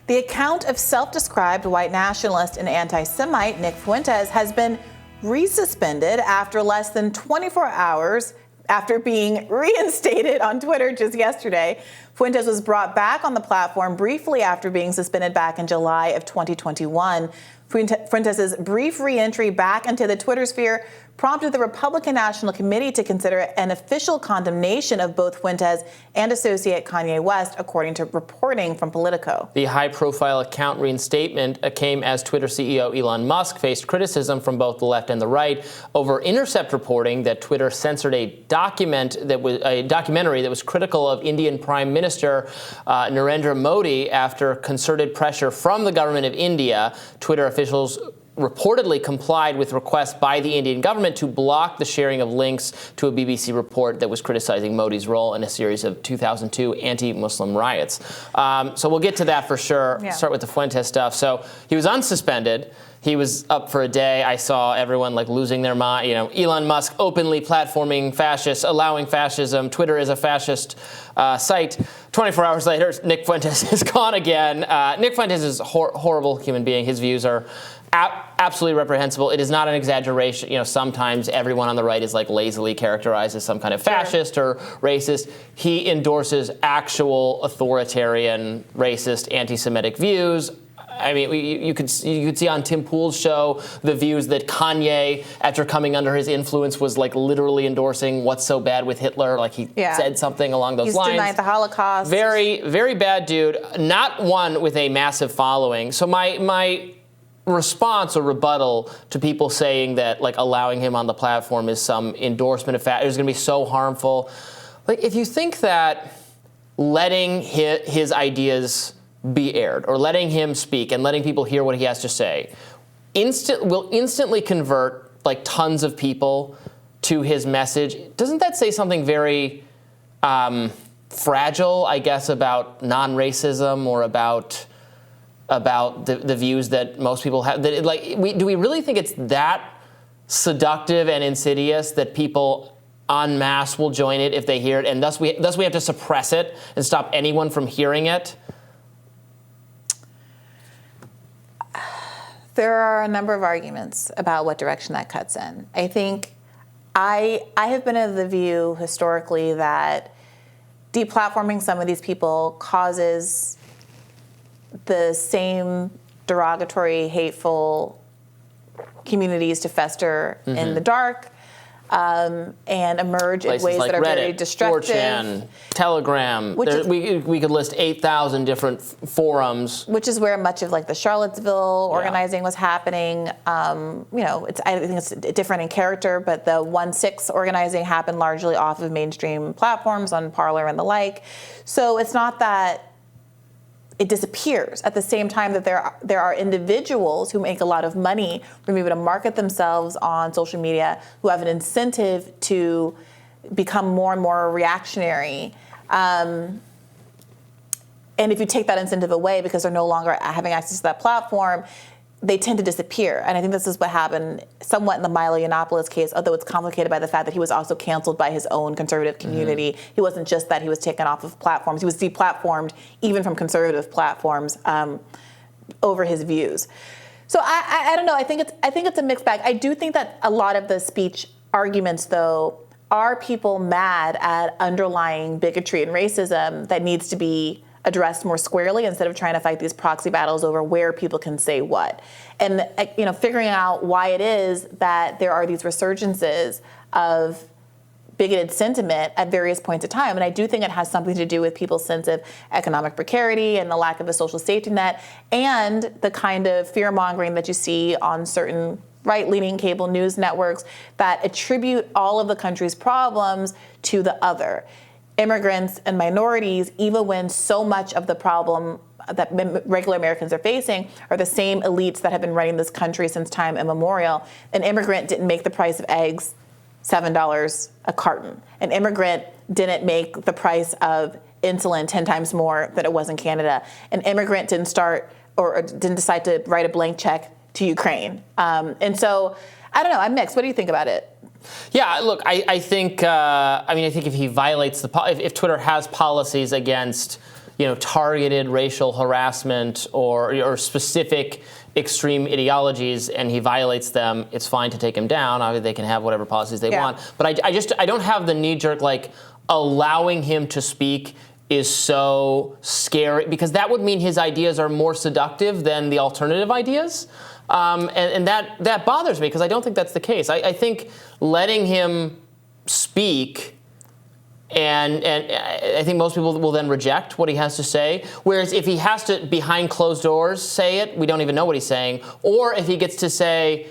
The account of self-described white nationalist and anti-Semite Nick Fuentes has been resuspended after less than 24 hours after being reinstated on Twitter just yesterday. Fuentes was brought back on the platform briefly after being suspended back in July of 2021. Fuentes' brief re-entry back into the Twitter sphere prompted the Republican National Committee to consider an official condemnation of both Fuentes and associate Kanye West, according to reporting from Politico. The high-profile account reinstatement came as Twitter CEO Elon Musk faced criticism from both the left and the right over Intercept reporting that Twitter censored a documentary that was critical of Indian Prime Minister Narendra Modi after concerted pressure from the government of India. Twitter officials reportedly complied with requests by the Indian government to block the sharing of links to a BBC report that was criticizing Modi's role in a series of 2002 anti-Muslim riots. So we'll get to that for sure. Yeah. Start with the Fuentes stuff. So he was unsuspended. He was up for a day. I saw everyone losing their mind. Elon Musk openly platforming fascists, allowing fascism. Twitter is a fascist site. 24 hours later, Nick Fuentes is gone again. Nick Fuentes is a horrible human being. His views are absolutely reprehensible. It is not an exaggeration. Sometimes everyone on the right is lazily characterized as some kind of fascist or racist. He endorses actual authoritarian, racist, anti-Semitic views. I mean, you could see on Tim Pool's show the views that Kanye, after coming under his influence, was literally endorsing what's so bad with Hitler. He said something along those lines. He's denied the Holocaust. Very, very bad dude. Not one with a massive following. So my response or rebuttal to people saying that allowing him on the platform is some endorsement of fact, is going to be so harmful. If you think that letting his ideas be aired or letting him speak and letting people hear what he has to say will instantly convert tons of people to his message, doesn't that say something very fragile, I guess, about non-racism or about the views that most people have? Do we really think it's that seductive and insidious that people en masse will join it if they hear it, and thus we have to suppress it and stop anyone from hearing it? There are a number of arguments about what direction that cuts in. I think I have been of the view historically that deplatforming some of these people causes the same derogatory, hateful communities to fester in the dark and emerge Places in ways that are Reddit, very destructive. 4chan, Telegram. We could list 8,000 different forums. Which is where much of the Charlottesville organizing was happening. I think it's different in character, but the 1-6 organizing happened largely off of mainstream platforms on Parler and the like. So it's not that it disappears. At the same time that there are individuals who make a lot of money from being able to market themselves on social media, who have an incentive to become more and more reactionary. And if you take that incentive away because they're no longer having access to that platform, they tend to disappear. And I think this is what happened somewhat in the Milo Yiannopoulos case, although it's complicated by the fact that he was also canceled by his own conservative community. Mm-hmm. He wasn't just that he was taken off of platforms. He was deplatformed even from conservative platforms over his views. So I don't know. I think it's a mixed bag. I do think that a lot of the speech arguments, though, are people mad at underlying bigotry and racism that needs to be addressed more squarely instead of trying to fight these proxy battles over where people can say what. And figuring out why it is that there are these resurgences of bigoted sentiment at various points of time. And I do think it has something to do with people's sense of economic precarity and the lack of a social safety net and the kind of fear-mongering that you see on certain right-leaning cable news networks that attribute all of the country's problems to the other. Immigrants and minorities, even when so much of the problem that regular Americans are facing are the same elites that have been running this country since time immemorial. An immigrant didn't make the price of eggs $7 a carton. An immigrant didn't make the price of insulin 10 times more than it was in Canada. An immigrant didn't decide to write a blank check to Ukraine. And so, I don't know, I'm mixed. What do you think about it? Yeah, look, I think if he violates if Twitter has policies against, targeted racial harassment or specific extreme ideologies, and he violates them, it's fine to take him down. Obviously, they can have whatever policies they want. But I don't have the knee-jerk, allowing him to speak is so scary, because that would mean his ideas are more seductive than the alternative ideas. And that bothers me, because I don't think that's the case. I think letting him speak, and I think most people will then reject what he has to say. Whereas if he has to, behind closed doors, say it, we don't even know what he's saying. Or if he gets to say,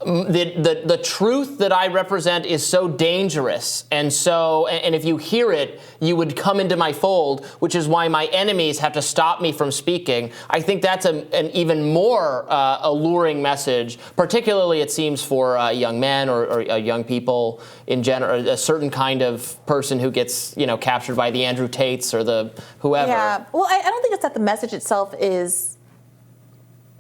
the truth that I represent is so dangerous, and if you hear it, you would come into my fold, which is why my enemies have to stop me from speaking. I think that's an even more alluring message, particularly it seems for young men or young people in general, a certain kind of person who gets captured by the Andrew Tates or the whoever. Yeah. Well, I don't think it's that the message itself is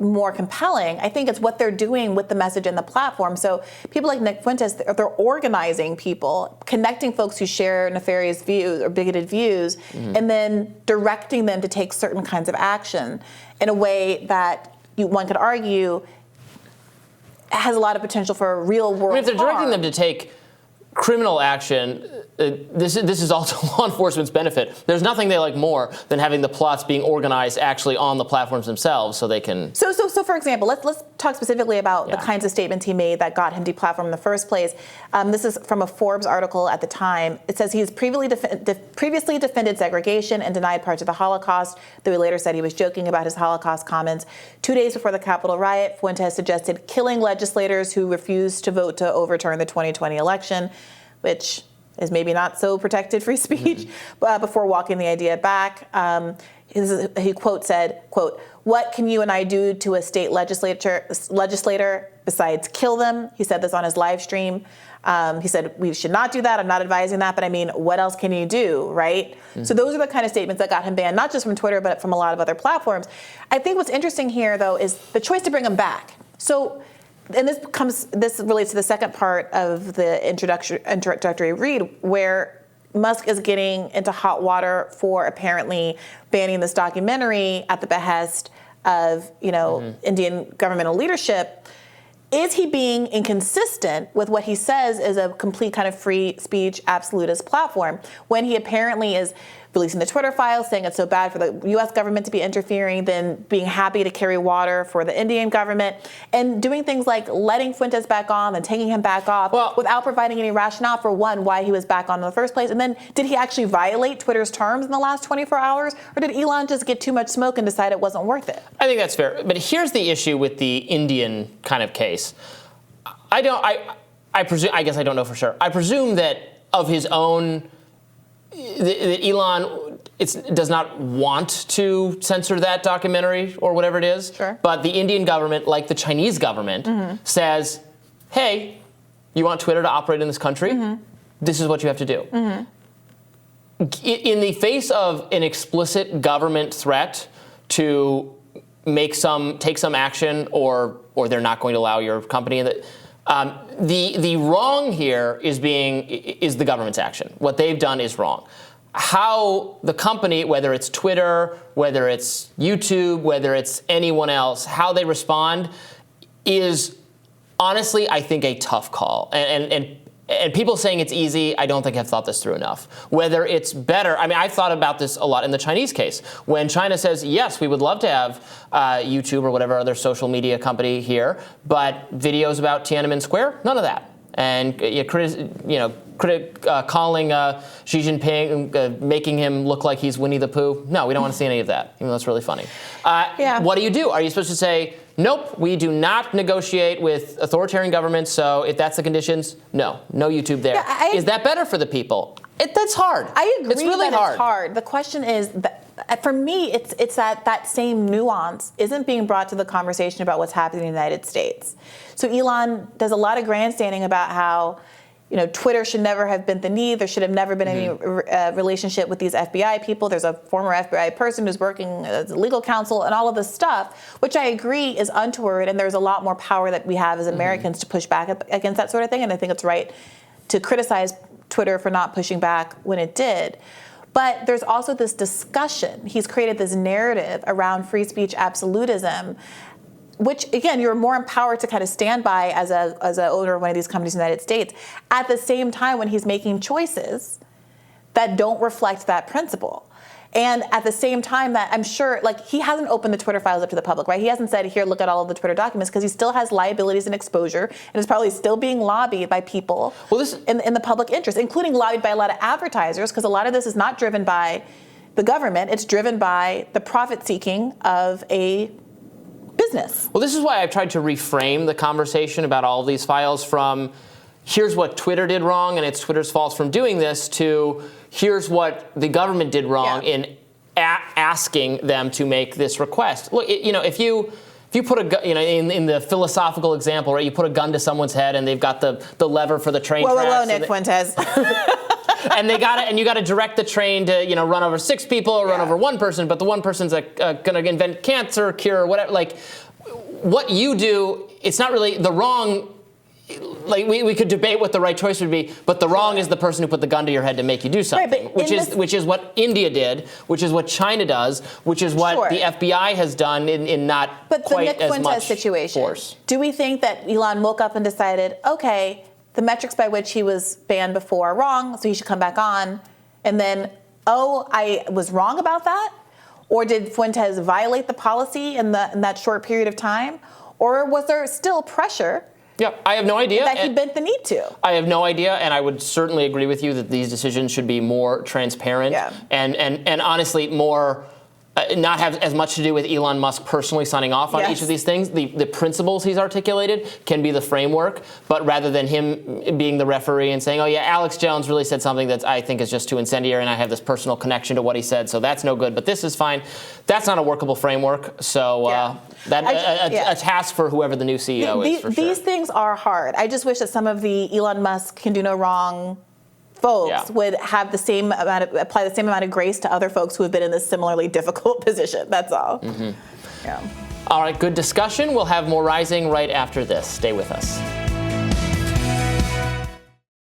more compelling. I think it's what they're doing with the message and the platform. So people like Nick Fuentes, they're organizing people, connecting folks who share nefarious views or bigoted views, and then directing them to take certain kinds of action in a way that one could argue has a lot of potential for a real world if they're directing them to take criminal action, this is also law enforcement's benefit. There's nothing they like more than having the plots being organized actually on the platforms themselves, so they can. So for example, let's talk specifically about the kinds of statements he made that got him deplatformed in the first place. This is from a Forbes article at the time. It says he's previously defended segregation and denied parts of the Holocaust, though he later said he was joking about his Holocaust comments. 2 days before the Capitol riot, Fuentes suggested killing legislators who refused to vote to overturn the 2020 election, which is maybe not so protected free speech, before walking the idea back. He quote said, quote, "What can you and I do to a state legislator besides kill them?" He said this on his live stream. He said, "We should not do that. I'm not advising that, but I mean, what else can you do, right?" So those are the kind of statements that got him banned, not just from Twitter, but from a lot of other platforms. I think what's interesting here, though, is the choice to bring him back. So, and this relates to the second part of the introductory read, where Musk is getting into hot water for apparently banning this documentary at the behest of, Indian governmental leadership. Is he being inconsistent with what he says is a complete kind of free speech absolutist platform, when he apparently is releasing the Twitter files, saying it's so bad for the U.S. government to be interfering, then being happy to carry water for the Indian government, and doing things like letting Fuentes back on and taking him back off without providing any rationale for, one, why he was back on in the first place, and then did he actually violate Twitter's terms in the last 24 hours, or did Elon just get too much smoke and decide it wasn't worth it? I think that's fair. But here's the issue with the Indian kind of case. I guess I don't know for sure. I presume that of his own, that Elon does not want to censor that documentary or whatever it is. Sure. But the Indian government, like the Chinese government, says, hey, you want Twitter to operate in this country? This is what you have to do. In the face of an explicit government threat to take some action, or they're not going to allow your company in that. The wrong here is the government's action. What they've done is wrong. How the company, whether it's Twitter, whether it's YouTube, whether it's anyone else, how they respond is honestly, I think, a tough call. And people saying it's easy, I don't think have thought this through enough. Whether it's better, I've thought about this a lot in the Chinese case. When China says, yes, we would love to have YouTube or whatever other social media company here, but videos about Tiananmen Square, none of that. And calling Xi Jinping, making him look like he's Winnie the Pooh, no, we don't want to see any of that, even though it's really funny. What do? Are you supposed to say, nope, we do not negotiate with authoritarian governments, so if that's the conditions, no YouTube there. Is that better for the people? That's hard. I agree. It's really hard. It's hard. The question is, for me, it's that same nuance isn't being brought to the conversation about what's happening in the United States. So Elon does a lot of grandstanding about how, Twitter should never have bent the knee. There should have never been any relationship with these FBI people. There's a former FBI person who's working as legal counsel and all of this stuff, which I agree is untoward. And there's a lot more power that we have as Americans to push back against that sort of thing. And I think it's right to criticize Twitter for not pushing back when it did. But there's also this discussion. He's created this narrative around free speech absolutism, which, again, you're more empowered to kind of stand by as a owner of one of these companies in the United States, at the same time when he's making choices that don't reflect that principle. And at the same time that I'm sure, like, he hasn't opened the Twitter files up to the public, right? He hasn't said, here, look at all of the Twitter documents, because he still has liabilities and exposure, and is probably still being lobbied by people in the public interest, including lobbied by a lot of advertisers, because a lot of this is not driven by the government. It's driven by the profit seeking of a business. Well, this is why I've tried to reframe the conversation about all of these files from here's what Twitter did wrong and it's Twitter's fault from doing this to here's what the government did wrong in asking them to make this request. Look, if you put in the philosophical example, right, you put a gun to someone's head and they've got the lever for the train tracks. Whoa, Nick Fuentes. And you got to direct the train to run over 6 people or run over 1 person, but the 1 person's going to invent cancer cure or whatever. Like, what you do, it's not really the wrong. Like, we could debate what the right choice would be, but the wrong is the person who put the gun to your head to make you do something, right, which is what India did, which is what China does, which is what the FBI has done in not quite as much Fuentes situation, force. Do we think that Elon woke up and decided, okay, the metrics by which he was banned before are wrong, so he should come back on, and then, I was wrong about that? Or did Fuentes violate the policy in that short period of time? Or was there still pressure? Yeah, I have no idea. That he bent the need to. I have no idea, and I would certainly agree with you that these decisions should be more transparent and honestly more not have as much to do with Elon Musk personally signing off on each of these things. The principles he's articulated can be the framework, but rather than him being the referee and saying, oh yeah, Alex Jones really said something that I think is just too incendiary and I have this personal connection to what he said, so that's no good, but this is fine. That's not a workable framework, so a task for whoever the new CEO is, for sure. These things are hard. I just wish that some of the Elon Musk can do no wrong folks would have apply the same amount of grace to other folks who have been in this similarly difficult position. That's all. Mm-hmm. All right, good discussion. We'll have more Rising right after this. Stay with us.